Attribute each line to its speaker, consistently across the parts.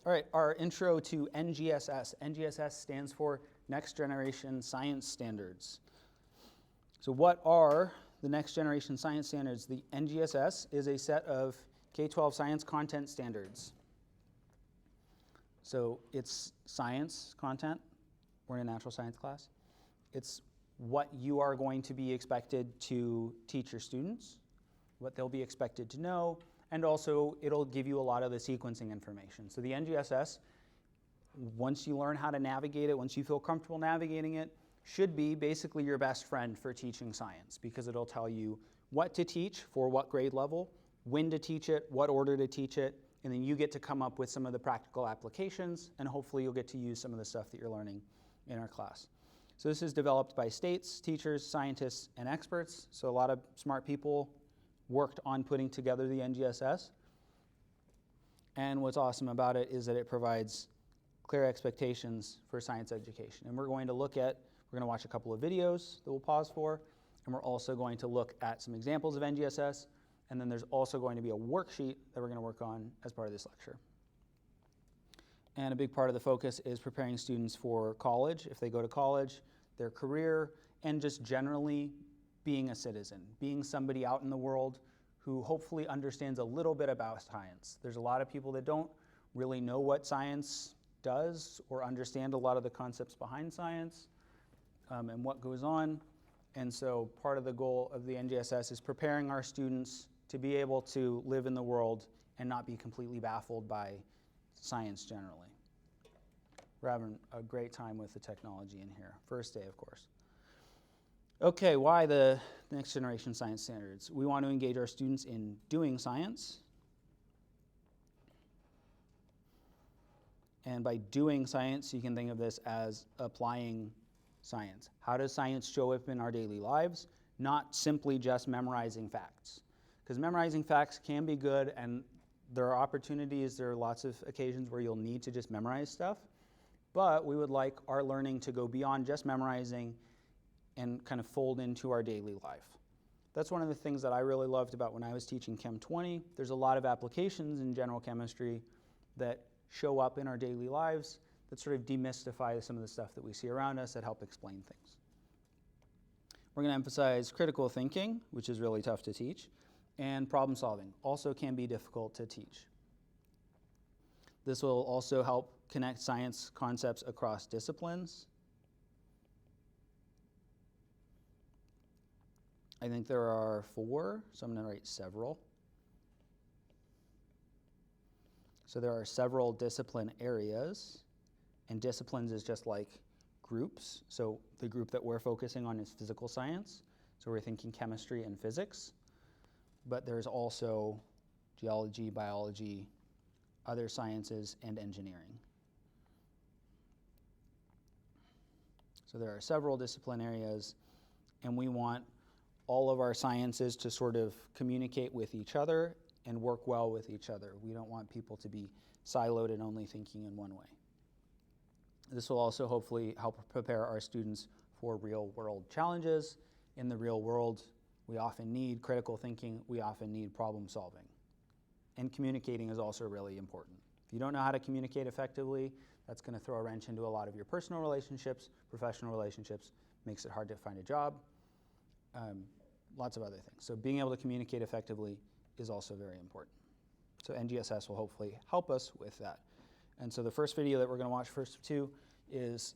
Speaker 1: All right, our intro to NGSS. NGSS stands for Next Generation Science Standards. So what are the Next Generation Science Standards? The NGSS is a set of K-12 science content standards. So it's science content. We're in a natural science class. It's what you are going to be expected to teach your students, what they'll be expected to know, and also it'll give you a lot of the sequencing information. So the NGSS, once you learn how to navigate it, once you feel comfortable navigating it, should be basically your best friend for teaching science, because it'll tell you what to teach for what grade level, when to teach it, what order to teach it, and then you get to come up with some of the practical applications, and hopefully you'll get to use some of the stuff that you're learning in our class. So this is developed by states, teachers, scientists, and experts. So a lot of smart people worked on putting together the NGSS. And what's awesome about it is that it provides clear expectations for science education. And we're going to watch a couple of videos that we'll pause for, and we're also going to look at some examples of NGSS, and then there's also going to be a worksheet that we're going to work on as part of this lecture. And a big part of the focus is preparing students for college, if they go to college, their career, and just generally being a citizen, being somebody out in the world who hopefully understands a little bit about science. There's a lot of people that don't really know what science does or understand a lot of the concepts behind science and what goes on. And so part of the goal of the NGSS is preparing our students to be able to live in the world and not be completely baffled by science generally. We're having a great time with the technology in here. First day, of course. Okay, why the Next Generation Science Standards? We want to engage our students in doing science. And by doing science, you can think of this as applying science. How does science show up in our daily lives? Not simply just memorizing facts. Because memorizing facts can be good, and there are opportunities, there are lots of occasions where you'll need to just memorize stuff. But we would like our learning to go beyond just memorizing and kind of fold into our daily life. That's one of the things that I really loved about when I was teaching Chem 20. There's a lot of applications in general chemistry that show up in our daily lives that sort of demystify some of the stuff that we see around us that help explain things. We're going to emphasize critical thinking, which is really tough to teach, and problem solving, also can be difficult to teach. This will also help connect science concepts across disciplines. I think there are 4, so I'm going to write several. So there are several discipline areas, and disciplines is just like groups. So the group that we're focusing on is physical science, so we're thinking chemistry and physics. But there's also geology, biology, other sciences, and engineering. So there are several discipline areas, and we want all of our sciences to sort of communicate with each other and work well with each other. We don't want people to be siloed and only thinking in one way. This will also hopefully help prepare our students for real-world challenges. In the real world, we often need critical thinking, we often need problem solving. And communicating is also really important. If you don't know how to communicate effectively, that's going to throw a wrench into a lot of your personal relationships, professional relationships, makes it hard to find a job, lots of other things. So being able to communicate effectively is also very important. So NGSS will hopefully help us with that. And so the first video that we're going to watch, first of 2, is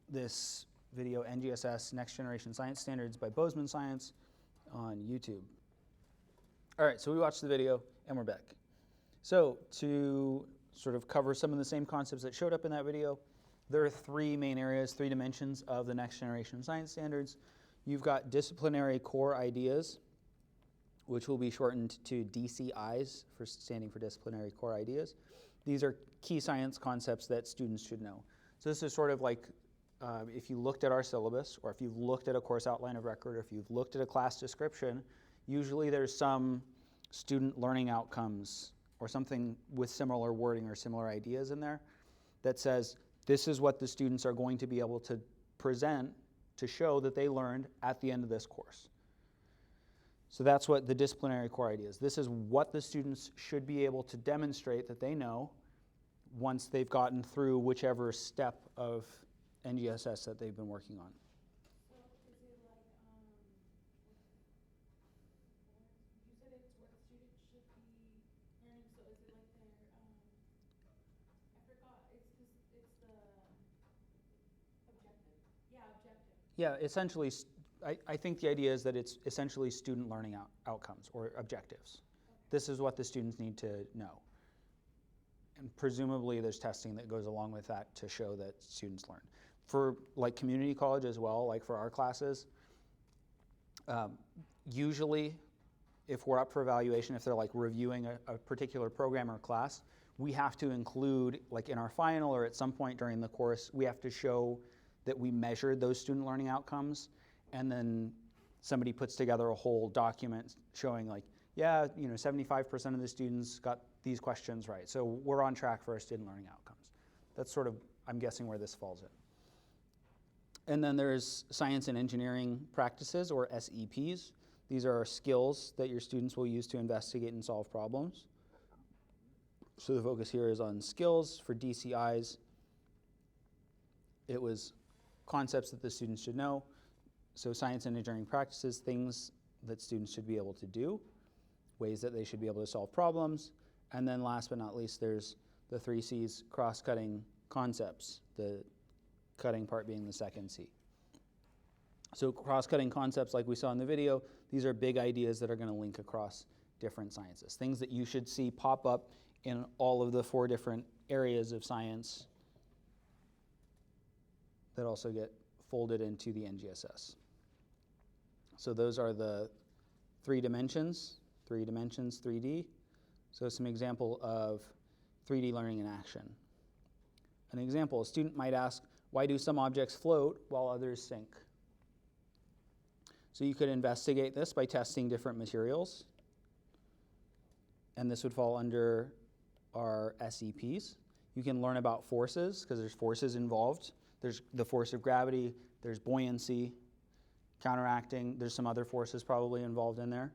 Speaker 1: this video, NGSS, Next Generation Science Standards by Bozeman Science on YouTube. All right, so we watched the video and we're back. So to sort of cover some of the same concepts that showed up in that video, there are 3 main areas, 3 dimensions of the Next Generation Science Standards. You've got disciplinary core ideas, which will be shortened to DCIs, for standing for disciplinary core ideas. These are key science concepts that students should know. So this is sort of like if you looked at our syllabus, or if you've looked at a course outline of record, or if you've looked at a class description, usually there's some student learning outcomes or something with similar wording or similar ideas in there that says this is what the students are going to be able to present to show that they learned at the end of this course. So that's what the disciplinary core idea is. This is what the students should be able to demonstrate that they know once they've gotten through whichever step of NGSS that they've been working on.
Speaker 2: So is it like, you said it's what students should be learning, so is it like their, I forgot, it's the objective? Yeah, objective.
Speaker 1: Yeah, essentially, I think the idea is that it's essentially student learning outcomes or objectives.
Speaker 2: Okay.
Speaker 1: This is what the students need to know. And presumably there's testing that goes along with that to show that students learn. For like community college as well, like for our classes, usually if we're up for evaluation, if they're like reviewing a particular program or class, we have to include, like in our final or at some point during the course, we have to show that we measured those student learning outcomes, and then somebody puts together a whole document showing like, yeah, 75% of the students got these questions right, so we're on track for our student learning outcomes. That's sort of, I'm guessing, where this falls in. And then there's science and engineering practices, or SEPs. These are skills that your students will use to investigate and solve problems. So the focus here is on skills. For DCIs, it was concepts that the students should know. So science and engineering practices, things that students should be able to do, ways that they should be able to solve problems. And then last but not least, there's the 3 C's, cross-cutting concepts, the cutting part being the second C. So cross-cutting concepts, like we saw in the video, these are big ideas that are going to link across different sciences, things that you should see pop up in all of the 4 different areas of science that also get folded into the NGSS. So those are the 3 dimensions, 3D. So some example of 3D learning in action. An example, a student might ask, why do some objects float while others sink? So you could investigate this by testing different materials. And this would fall under our SEPs. You can learn about forces, because there's forces involved. There's the force of gravity, there's buoyancy, counteracting, there's some other forces probably involved in there.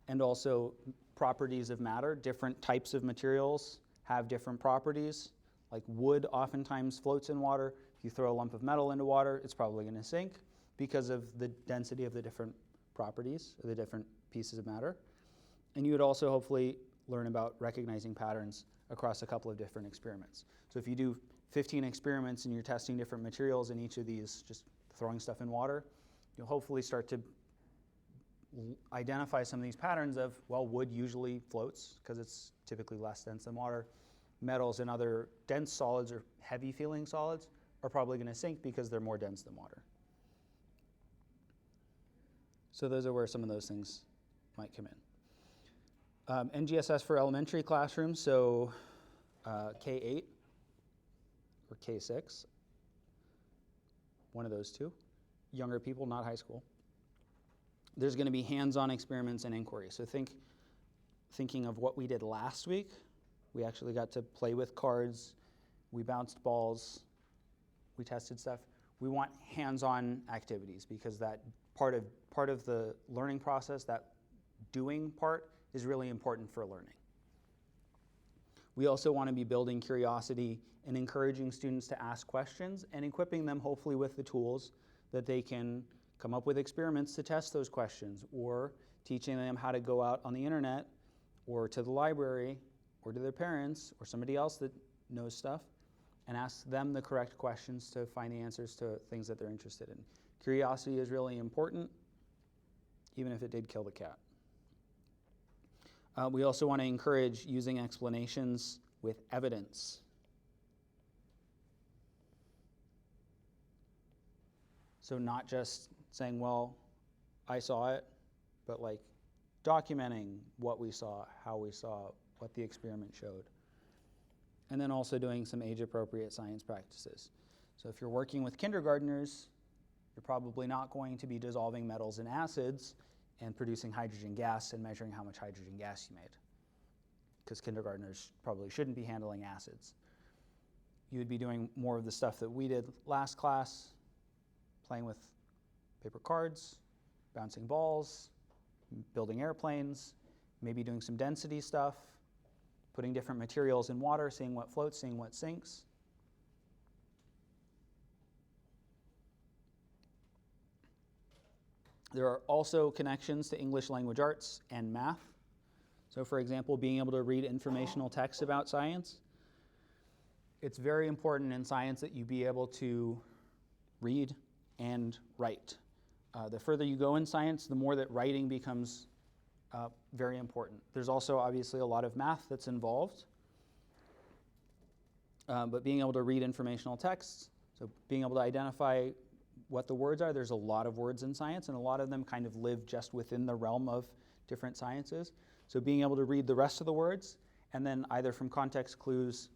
Speaker 1: And also properties of matter. Different types of materials have different properties. Like wood oftentimes floats in water. If you throw a lump of metal into water, it's probably going to sink because of the density of the different properties, or the different pieces of matter. And you would also hopefully learn about recognizing patterns across a couple of different experiments. So if you do 15 experiments and you're testing different materials in each of these, just throwing stuff in water, you'll hopefully start to identify some of these patterns of, well, wood usually floats because it's typically less dense than water. Metals and other dense solids or heavy feeling solids are probably going to sink because they're more dense than water. So those are where some of those things might come in. NGSS for elementary classrooms, so K-8 or K-6, one of those two. Younger people, not high school. There's going to be hands-on experiments and inquiry. So thinking of what we did last week, we actually got to play with cards, we bounced balls, we tested stuff. We want hands-on activities because that part of the learning process, that doing part, is really important for learning. We also want to be building curiosity and encouraging students to ask questions and equipping them hopefully with the tools that they can come up with experiments to test those questions, or teaching them how to go out on the internet or to the library or to their parents or somebody else that knows stuff and ask them the correct questions to find the answers to things that they're interested in. Curiosity is really important, even if it did kill the cat. We also want to encourage using explanations with evidence. So not just saying, well, I saw it, but like documenting what we saw, how we saw, what the experiment showed. And then also doing some age-appropriate science practices. So if you're working with kindergartners, you're probably not going to be dissolving metals in acids and producing hydrogen gas and measuring how much hydrogen gas you made, because kindergartners probably shouldn't be handling acids. You would be doing more of the stuff that we did last class, playing with paper cards, bouncing balls, building airplanes, maybe doing some density stuff, putting different materials in water, seeing what floats, seeing what sinks. There are also connections to English language arts and math. So for example, being able to read informational text about science. It's very important in science that you be able to read and write. The further you go in science, the more that writing becomes very important. There's also obviously a lot of math that's involved, but being able to read informational texts, so being able to identify what the words are. There's a lot of words in science, and a lot of them kind of live just within the realm of different sciences. So being able to read the rest of the words, and then either from context clues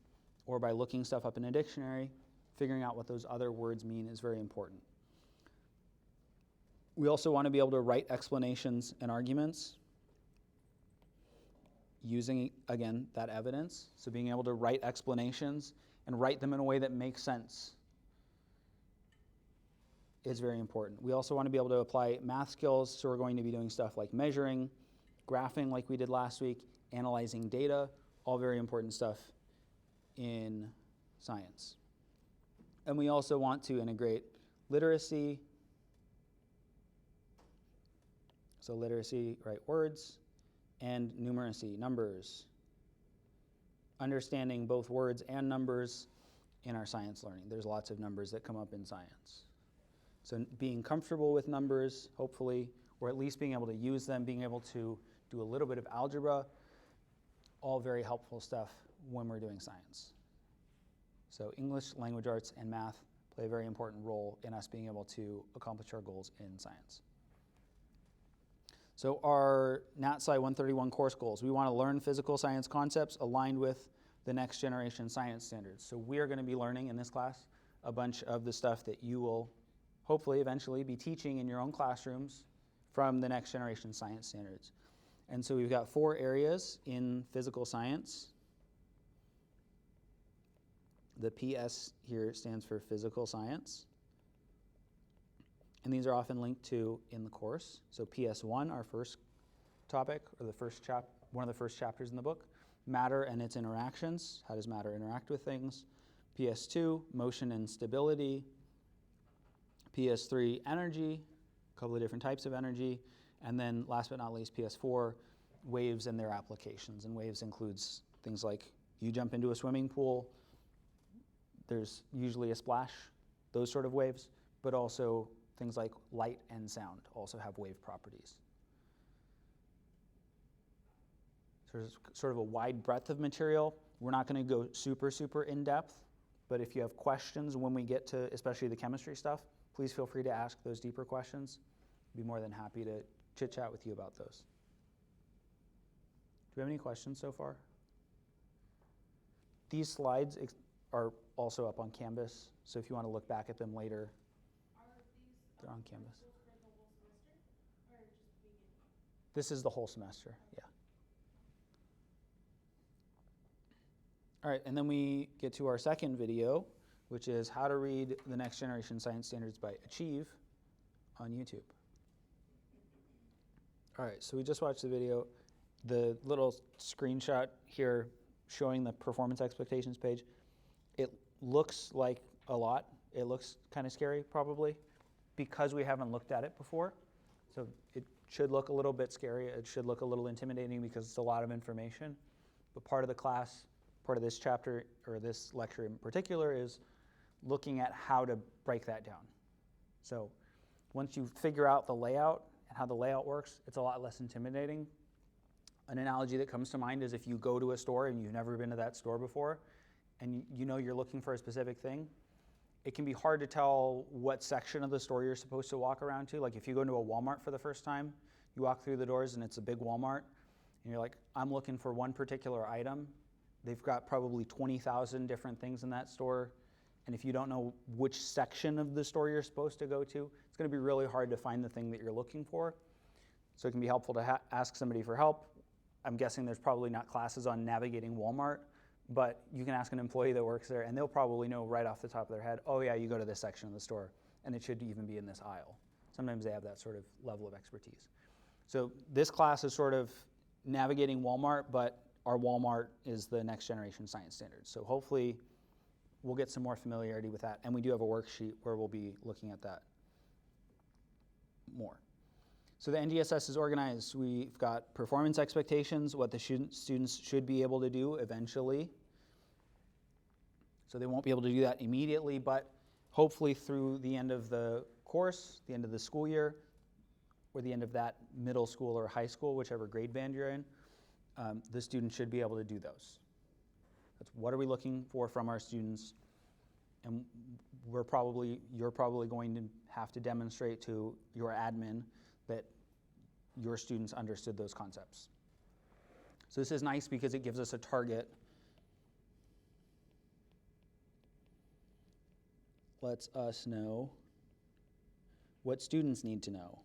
Speaker 1: or by looking stuff up in a dictionary, figuring out what those other words mean is very important. We also want to be able to write explanations and arguments using, again, that evidence. So being able to write explanations and write them in a way that makes sense is very important. We also want to be able to apply math skills, so we're going to be doing stuff like measuring, graphing like we did last week, analyzing data, all very important stuff in science. And we also want to integrate literacy. So literacy, right words, and numeracy, numbers. Understanding both words and numbers in our science learning. There's lots of numbers that come up in science. So being comfortable with numbers, hopefully, or at least being able to use them, being able to do a little bit of algebra, all very helpful stuff when we're doing science. So English, language arts, and math play a very important role in us being able to accomplish our goals in science. So our NSCI 131 course goals, we want to learn physical science concepts aligned with the next generation science standards. So we are going to be learning in this class a bunch of the stuff that you will hopefully eventually be teaching in your own classrooms from the next generation science standards. And so we've got 4 areas in physical science. The PS here stands for physical science. And these are often linked to in the course. So PS1, our first topic, or one of the first chapters in the book, matter and its interactions. How does matter interact with things? PS2, motion and stability. PS3, energy, a couple of different types of energy. And then last but not least, PS4, waves and their applications. And waves includes things like you jump into a swimming pool, there's usually a splash, those sort of waves, but also things like light and sound also have wave properties. So there's sort of a wide breadth of material. We're not going to go super in depth, but if you have questions when we get to especially the chemistry stuff, please feel free to ask those deeper questions. I'd be more than happy to chit chat with you about those. Do we have any questions so far? These slides are also up on Canvas, so if you want to look back at them later, they're on Canvas.
Speaker 2: For the whole semester, or just the beginning?
Speaker 1: This is the whole semester, yeah. All right, and then we get to our second video, which is how to read the Next Generation Science Standards by Achieve on YouTube. All right, so we just watched the video. The little screenshot here showing the performance expectations page, it looks like a lot. It looks kind of scary, probably, because we haven't looked at it before. So it should look a little bit scary. It should look a little intimidating because it's a lot of information. But part of the class, part of this chapter, or this lecture in particular, is looking at how to break that down. So once you figure out the layout and how the layout works, it's a lot less intimidating. An analogy that comes to mind is if you go to a store and you've never been to that store before, and you know you're looking for a specific thing, it can be hard to tell what section of the store you're supposed to walk around to. Like if you go into a Walmart for the first time, you walk through the doors and it's a big Walmart, and you're like, I'm looking for one particular item. They've got probably 20,000 different things in that store, and if you don't know which section of the store you're supposed to go to, it's going to be really hard to find the thing that you're looking for. So it can be helpful to ask somebody for help. I'm guessing there's probably not classes on navigating Walmart, but you can ask an employee that works there, and they'll probably know right off the top of their head, oh yeah, you go to this section of the store, and it should even be in this aisle. Sometimes they have that sort of level of expertise. So this class is sort of navigating Walmart, but our Walmart is the next generation science standards. So hopefully we'll get some more familiarity with that. And we do have a worksheet where we'll be looking at that more. So the NGSS is organized. We've got performance expectations, what the students should be able to do eventually. So they won't be able to do that immediately, but hopefully through the end of the course, the end of the school year, or the end of that middle school or high school, whichever grade band you're in, the student should be able to do those. That's what are we looking for from our students, and you're probably going to have to demonstrate to your admin that your students understood those concepts. So this is nice because it gives us a target. Lets us know what students need to know.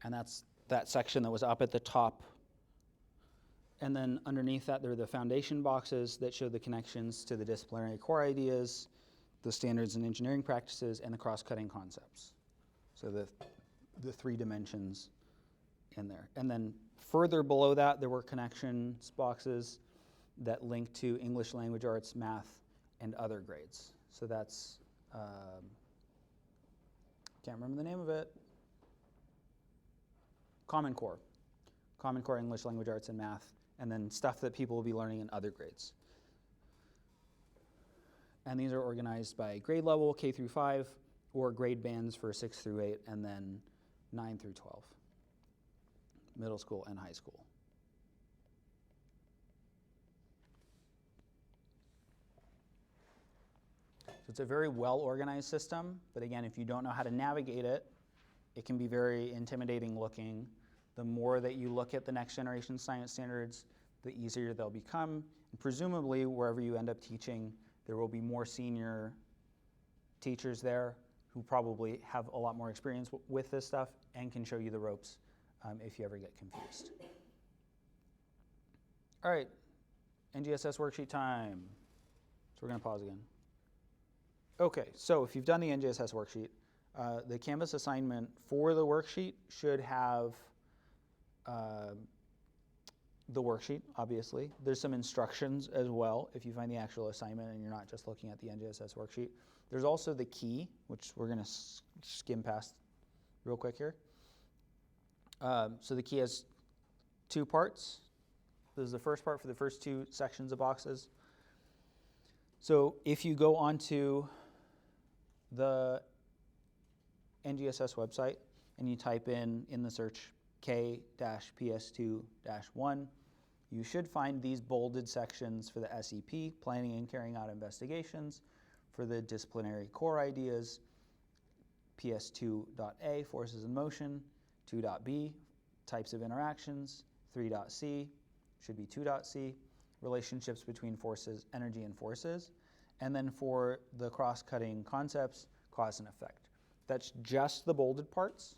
Speaker 1: And that's that section that was up at the top. And then underneath that, there are the foundation boxes that show the connections to the disciplinary core ideas, the standards and engineering practices, and the cross-cutting concepts. So the 3 dimensions in there. And then further below that, there were connections boxes that link to English language arts, math, and other grades. So that's, can't remember the name of it. Common Core English language arts and math, and then stuff that people will be learning in other grades. And these are organized by grade level, K through 5, or grade bands for 6 through 8, and then 9 through 12, middle school and high school. So it's a very well-organized system, but again, if you don't know how to navigate it, it can be very intimidating looking. The more that you look at the next generation science standards, the easier they'll become. And presumably, wherever you end up teaching, there will be more senior teachers there who probably have a lot more experience with this stuff and can show you the ropes if you ever get confused. All right, NGSS worksheet time. So we're going to pause again. Okay, so if you've done the NGSS worksheet, the Canvas assignment for the worksheet should have the worksheet, obviously. There's some instructions as well if you find the actual assignment and you're not just looking at the NGSS worksheet. There's also the key, which we're going to skim past real quick here. So the key has 2 parts. This is the first part for the first 2 sections of boxes. So if you go onto the NGSS website and you type in the search K-PS2-1, you should find these bolded sections for the SEP, planning and carrying out investigations, for the disciplinary core ideas, PS2.A, forces in motion, 2.B, types of interactions, 3.C, should be 2.C, relationships between forces, energy and forces, and then for the cross-cutting concepts, cause and effect. That's just the bolded parts.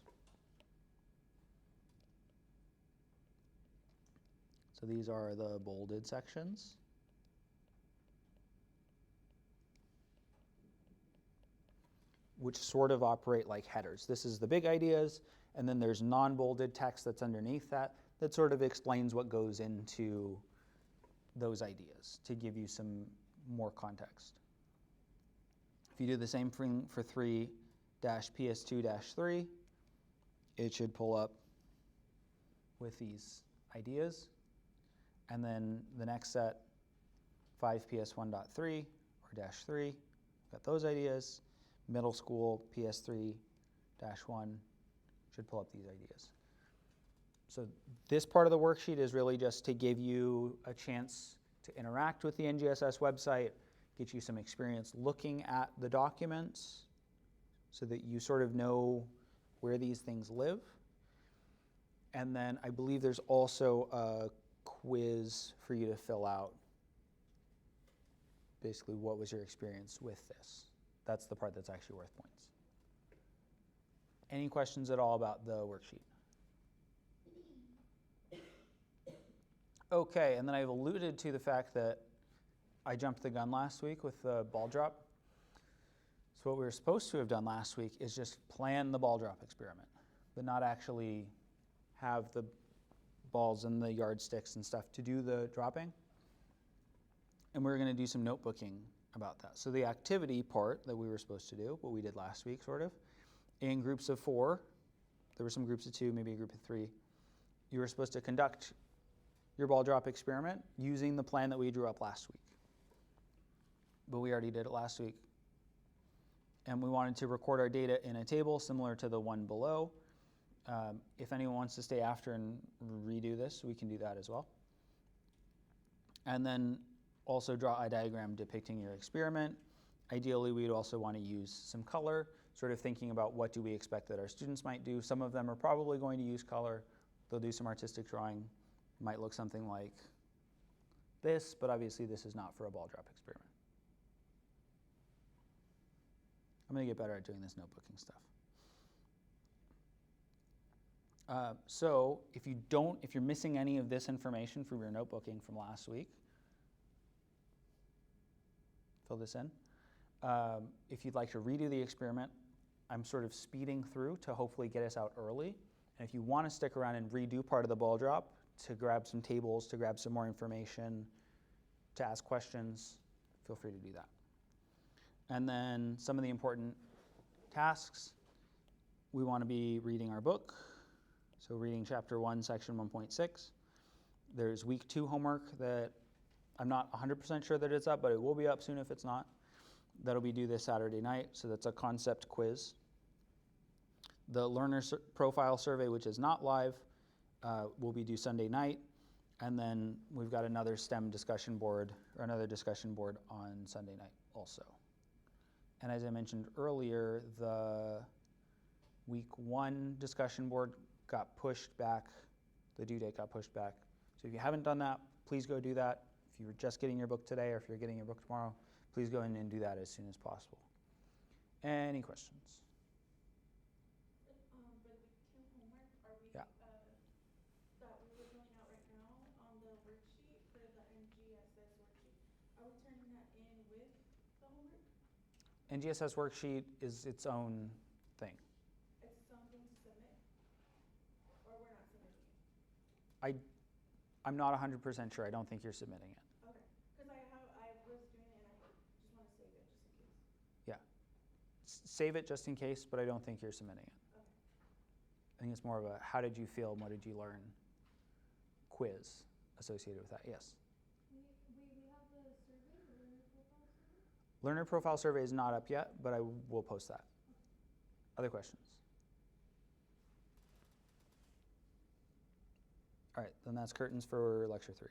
Speaker 1: So these are the bolded sections. Which sort of operate like headers. This is the big ideas, and then there's non-bolded text that's underneath that sort of explains what goes into those ideas to give you some more context. If you do the same thing for 3-PS2-3, it should pull up with these ideas. And then the next set, 5PS1.3 or -3, got those ideas. Middle school, PS3-1 should pull up these ideas. So this part of the worksheet is really just to give you a chance to interact with the NGSS website, get you some experience looking at the documents so that you sort of know where these things live. And then I believe there's also a quiz for you to fill out. Basically, what was your experience with this? That's the part that's actually worth points. Any questions at all about the worksheet? Okay, and then I've alluded to the fact that I jumped the gun last week with the ball drop. So what we were supposed to have done last week is just plan the ball drop experiment, but not actually have the balls and the yardsticks and stuff to do the dropping. And we were going to do some notebooking about that. So the activity part that we were supposed to do, what we did last week sort of, in groups of 4, there were some groups of 2, maybe a group of 3, you were supposed to conduct your ball drop experiment using the plan that we drew up last week. But we already did it last week. And we wanted to record our data in a table similar to the one below. If anyone wants to stay after and redo this, we can do that as well. And then also draw a diagram depicting your experiment. Ideally, we'd also want to use some color, sort of thinking about what do we expect that our students might do. Some of them are probably going to use color. They'll do some artistic drawing. Might look something like this, but obviously this is not for a ball drop experiment. I'm going to get better at doing this notebooking stuff. So if you're missing any of this information from your notebooking from last week, fill this in. If you'd like to redo the experiment, I'm sort of speeding through to hopefully get us out early. And if you want to stick around and redo part of the ball drop to grab some tables, to grab some more information, to ask questions, feel free to do that. And then some of the important tasks, we want to be reading our book. So reading chapter 1, section 1.6. There's week 2 homework that I'm not 100% sure that it's up, but it will be up soon if it's not. That'll be due this Saturday night, so that's a concept quiz. The learner profile survey, which is not live, will be due Sunday night. And then we've got another STEM discussion board, or another discussion board on Sunday night also. And as I mentioned earlier, the week 1 discussion board got pushed back. The due date got pushed back. So if you haven't done that, please go do that. If you're just getting your book today or if you're getting your book tomorrow, please go in and do that as soon as possible. Any questions?
Speaker 2: For the week 2 homework, are we,
Speaker 1: Yeah.
Speaker 2: that we were filling out right now on the worksheet for the NGSS worksheet, are we turning that in with the homework?
Speaker 1: NGSS worksheet is its own thing.
Speaker 2: It's something to submit? Or we're not submitting it?
Speaker 1: I'm not 100% sure. I don't think you're submitting it.
Speaker 2: Okay, because I was doing it and I just want to save it just in case.
Speaker 1: Yeah. Save it just in case, but I don't think you're submitting it.
Speaker 2: Okay.
Speaker 1: I think it's more of a how did you feel and what did you learn quiz associated with that. Yes?
Speaker 2: We have the survey, the learner profile survey?
Speaker 1: Learner profile survey is not up yet, but I will post that. Other questions? All right, then that's curtains for lecture 3.